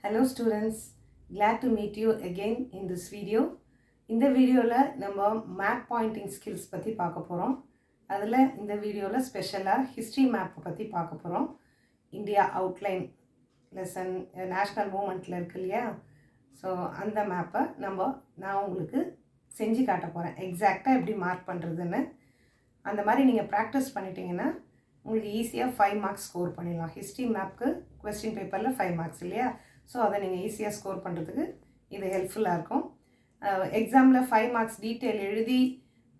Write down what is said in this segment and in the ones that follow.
Hello students, glad to meet you again in this video. இந்த வீடியோவில் நம்ம map Poynting skills பற்றி பார்க்க போகிறோம். அதில் இந்த வீடியோவில் ஸ்பெஷலாக ஹிஸ்ட்ரி மேப்பை பற்றி பார்க்க போகிறோம். இந்தியா அவுட்லைன் லெசன் நேஷ்னல் மூமெண்ட்டில் இருக்கு இல்லையா, ஸோ அந்த மேப்பை நான் உங்களுக்கு செஞ்சு காட்ட போகிறேன். எக்ஸாக்டாக எப்படி மார்க் பண்ணுறதுன்னு அந்த மாதிரி நீங்கள் ப்ராக்டிஸ் பண்ணிட்டீங்கன்னா உங்களுக்கு ஈஸியாக 5 மார்க்ஸ் ஸ்கோர் பண்ணிடலாம். ஹிஸ்ட்ரி மேப்க்கு கொஸ்டின் பேப்பரில் 5 மார்க்ஸ் இல்லையா, ஸோ அதை நீங்கள் ஈஸியாக ஸ்கோர் பண்ணுறதுக்கு இது ஹெல்ப்ஃபுல்லாக இருக்கும். எக்ஸாமில் 5 மார்க்ஸ் டீட்டெயில் எழுதி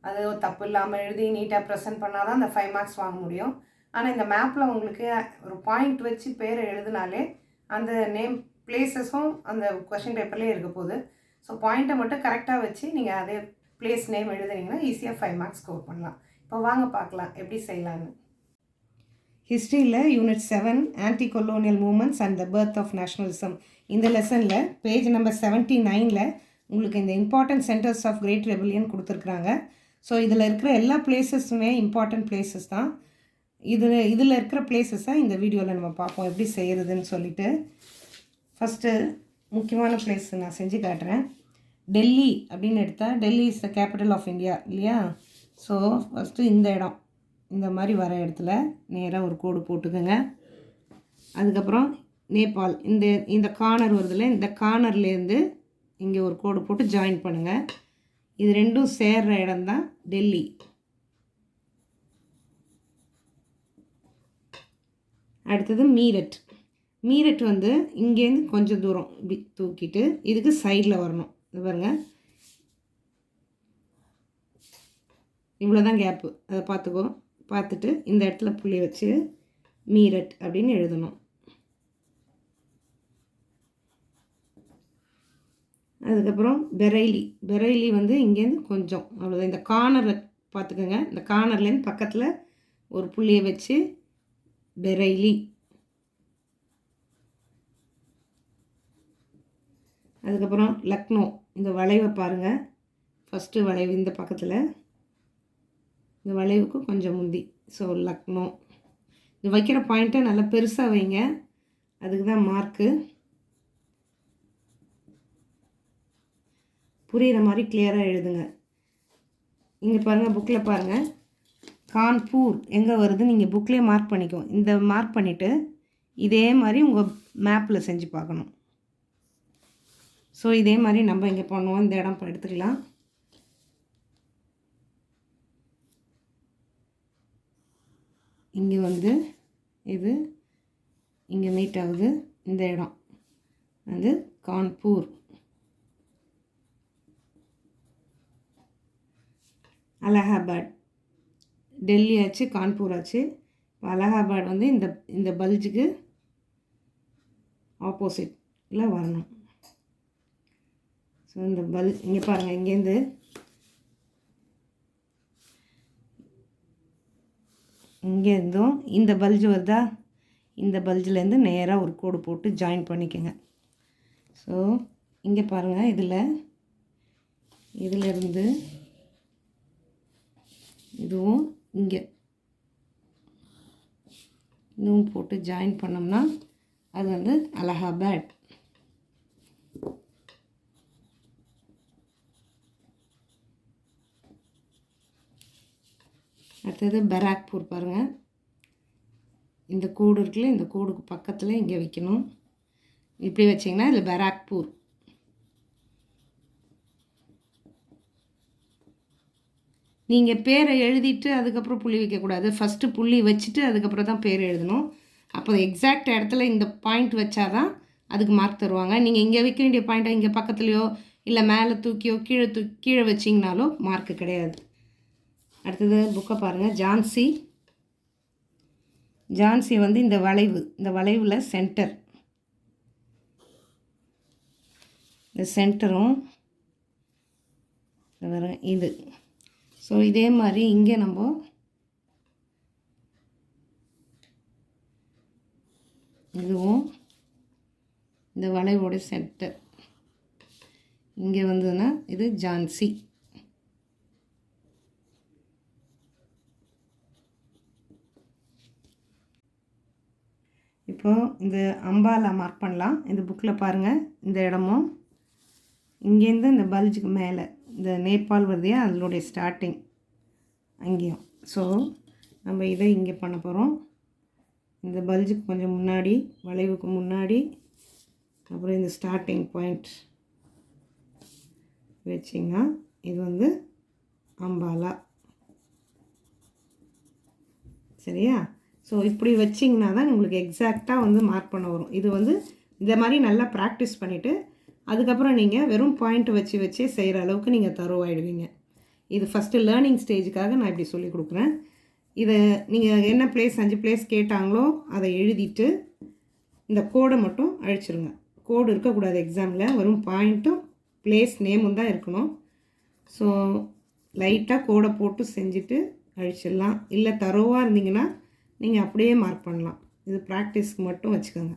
அது தப்பு இல்லாமல் எழுதி நீட்டாக ப்ரெசென்ட் பண்ணால் தான் அந்த 5 மார்க்ஸ் வாங்க முடியும். ஆனால் இந்த மேப்பில் உங்களுக்கு ஒரு பாயிண்ட் வச்சு பேரை எழுதினாலே அந்த நேம் பிளேஸஸும் அந்த கொஸ்டின் பேப்பர்லேயே இருக்க போகுது. ஸோ பாயிண்ட்டை மட்டும் கரெக்டாக வச்சு நீங்கள் அதே பிளேஸ் நேம் எழுதுனீங்கன்னா ஈஸியாக 5 மார்க்ஸ் ஸ்கோர் பண்ணலாம். இப்போ வாங்க பார்க்கலாம் எப்படி செய்யலான்னு. ஹிஸ்ட்ரியில் unit 7 anti colonial movements and the birth of nationalism இந்த லெசனில் பேஜ் நம்பர் 79ல் உங்களுக்கு இந்த important centres of great rebellion கொடுத்துருக்குறாங்க. ஸோ இதில் இருக்கிற எல்லா பிளேசஸுமே இம்பார்ட்டன்ட் பிளேசஸ் தான். இதில் இருக்கிற பிளேசஸை இந்த வீடியோவில் நம்ம பார்ப்போம் எப்படி செய்கிறதுன்னு சொல்லிட்டு. ஃபஸ்ட்டு முக்கியமான பிளேஸ் நான் செஞ்சு காட்டுறேன். டெல்லி அப்படின்னு எடுத்தால் Delhi is the capital of India இல்லையா. ஸோ ஃபஸ்ட்டு இந்த இடம் இந்த மாதிரி வர இடத்துல நேராக ஒரு கோடு போட்டுக்கோங்க. அதுக்கப்புறம் நேபாள் இந்த கார்னர் வருதுல, இந்த கார்னர்லேருந்து இங்கே ஒரு கோடு போட்டு ஜாயின் பண்ணுங்கள். இது ரெண்டும் சேர்ற இடம்தான் டெல்லி. அடுத்தது மீரட். மீரட் இங்கேருந்து கொஞ்சம் தூரம் இப்படி தூக்கிட்டு இதுக்கு சைடில் வரணும். இது பாருங்கள், இவ்வளோ தான் கேப்பு, அதை பார்த்துட்டு இந்த இடத்துல புள்ளி வச்சு மீரட் அப்படின்னு எழுதணும். அதுக்கப்புறம் பெரைலி இங்கேருந்து கொஞ்சம் அவ்வளோதான். இந்த கார்னரை பார்த்துக்கோங்க, இந்த கார்னர்லேருந்து பக்கத்தில் ஒரு புள்ளியை வச்சு பெரைலி. அதுக்கப்புறம் லக்னோ, இந்த வளைவை பாருங்கள், ஃபஸ்ட்டு வளைவு இந்த பக்கத்தில், இந்த வளைவுக்கு கொஞ்சம் முந்தி. ஸோ லக்னோ. இது வைக்கிற பாயிண்ட்டை நல்லா பெருசாக வைங்க, அதுக்கு தான் மார்க்கு. புரிகிற மாதிரி கிளியராக எழுதுங்க. இங்கே பாருங்கள், புக்கில் பாருங்கள், கான்பூர் எங்கே வருதுன்னு நீங்கள் புக்லேயே மார்க் பண்ணிக்கோ. இந்த மார்க் பண்ணிவிட்டு இதே மாதிரி உங்கள் மேப்பில் செஞ்சு பார்க்கணும். ஸோ இதே மாதிரி நம்ம இங்கே பண்ணுவோம். இந்த இடம் எடுத்துக்கலாம். இங்கே இது இங்கே மீட் ஆகுது. இந்த இடம் கான்பூர். அலகாபாத். டெல்லி ஆச்சு, கான்பூர் ஆச்சு. அலகாபாத் இந்த பல்ஜுக்கு ஆப்போசிட்டில் வரணும். ஸோ இந்த இங்கே பாருங்கள், இங்கேருந்து இங்கேருந்தும் இந்த பல்ஜ் வருதா, இந்த பல்ஜிலேருந்து நேராக ஒரு கோடு போட்டு ஜாயின் பண்ணிக்கோங்க. ஸோ இங்கே பாருங்கள், இதிலிருந்து இதுவும் இதுவும் போட்டு ஜாயின் பண்ணோம்னா அது அலகாபாத். அடுத்தது பராக்பூர். பாருங்கள், இந்த கோடு இருக்குல்ல, இந்த கோடுக்கு பக்கத்தில் இங்கே வைக்கணும். இப்படி வச்சிங்கன்னா இதில் பராக்பூர். நீங்கள் பேரை எழுதிட்டு அதுக்கப்புறம் புள்ளி வைக்கக்கூடாது. ஃபஸ்ட்டு புள்ளி வச்சுட்டு அதுக்கப்புறம் தான் பேர் எழுதணும். அப்போ எக்ஸாக்ட் இடத்துல இந்த பாயிண்ட் வச்சாதான் அதுக்கு மார்க் தருவாங்க. நீங்கள் இங்கே வைக்க வேண்டிய பாயிண்ட்டை இங்கே பக்கத்துலையோ இல்லை மேலே தூக்கியோ கீழே வச்சிங்கனாலோ மார்க்கு கிடையாது. அடுத்தது புக்கை பாருங்கள், ஜான்சி. இந்த வளைவில் சென்டர், இந்த சென்டரும் இது. ஸோ இதே மாதிரி இங்கே நம்ம இதுவும் இந்த வளைவோட சென்டர் இங்கே வந்ததுன்னா இது ஜான்சி. இப்போது இந்த அம்பாலா மார்க் பண்ணலாம். இந்த புக்கில் பாருங்கள், இந்த இடமும் இங்கேருந்து இந்த பல்ஜுக்கு மேலே இந்த நேபாள் வருதையா அதனுடைய ஸ்டார்டிங் அங்கேயும். ஸோ நம்ம இதை இங்கே பண்ண போகிறோம். இந்த பல்ஜுக்கு கொஞ்சம் முன்னாடி, வளைவுக்கு முன்னாடி, அப்புறம் இந்த ஸ்டார்டிங் பாயிண்ட் வச்சிங்கன்னா இது வந்து அம்பாலா. சரியா? ஸோ இப்படி வச்சிங்கன்னா தான் உங்களுக்கு எக்ஸாக்டாக வந்து மார்க் பண்ண வரும். இது வந்து இந்த மாதிரி நல்லா ப்ராக்டிஸ் பண்ணிவிட்டு அதுக்கப்புறம் நீங்கள் வெறும் பாயிண்ட் வச்சே செய்கிற அளவுக்கு நீங்கள் தரோவாயிடுவீங்க. இது ஃபஸ்ட்டு லேர்னிங் ஸ்டேஜுக்காக நான் இப்படி சொல்லி கொடுக்குறேன். இதை நீங்கள் என்ன பிளேஸ் 5 பிளேஸ் கேட்டாங்களோ அதை எழுதிட்டு இந்த கோடை மட்டும் அழிச்சிருங்க. கோடு இருக்கக்கூடாது எக்ஸாமில், வெறும் பாயிண்ட்டும் பிளேஸ் நேமும் தான் இருக்கணும். ஸோ லைட்டாக கோடை போட்டு செஞ்சுட்டு அழிச்சிடலாம். இல்லை தரோவாக இருந்தீங்கன்னா நீங்கள் அப்படியே மார்க் பண்ணலாம். இது ப்ராக்டிஸ்க்கு மட்டும் வச்சுக்கோங்க.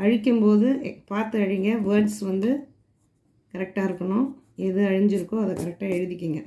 அழிக்கும்போது பார்த்து அழிங்க. வேர்ட்ஸ் வந்து கரெக்டாக இருக்கணும். எது அழிஞ்சிருக்கோ அதை கரெக்டாக எழுதிக்கிங்க.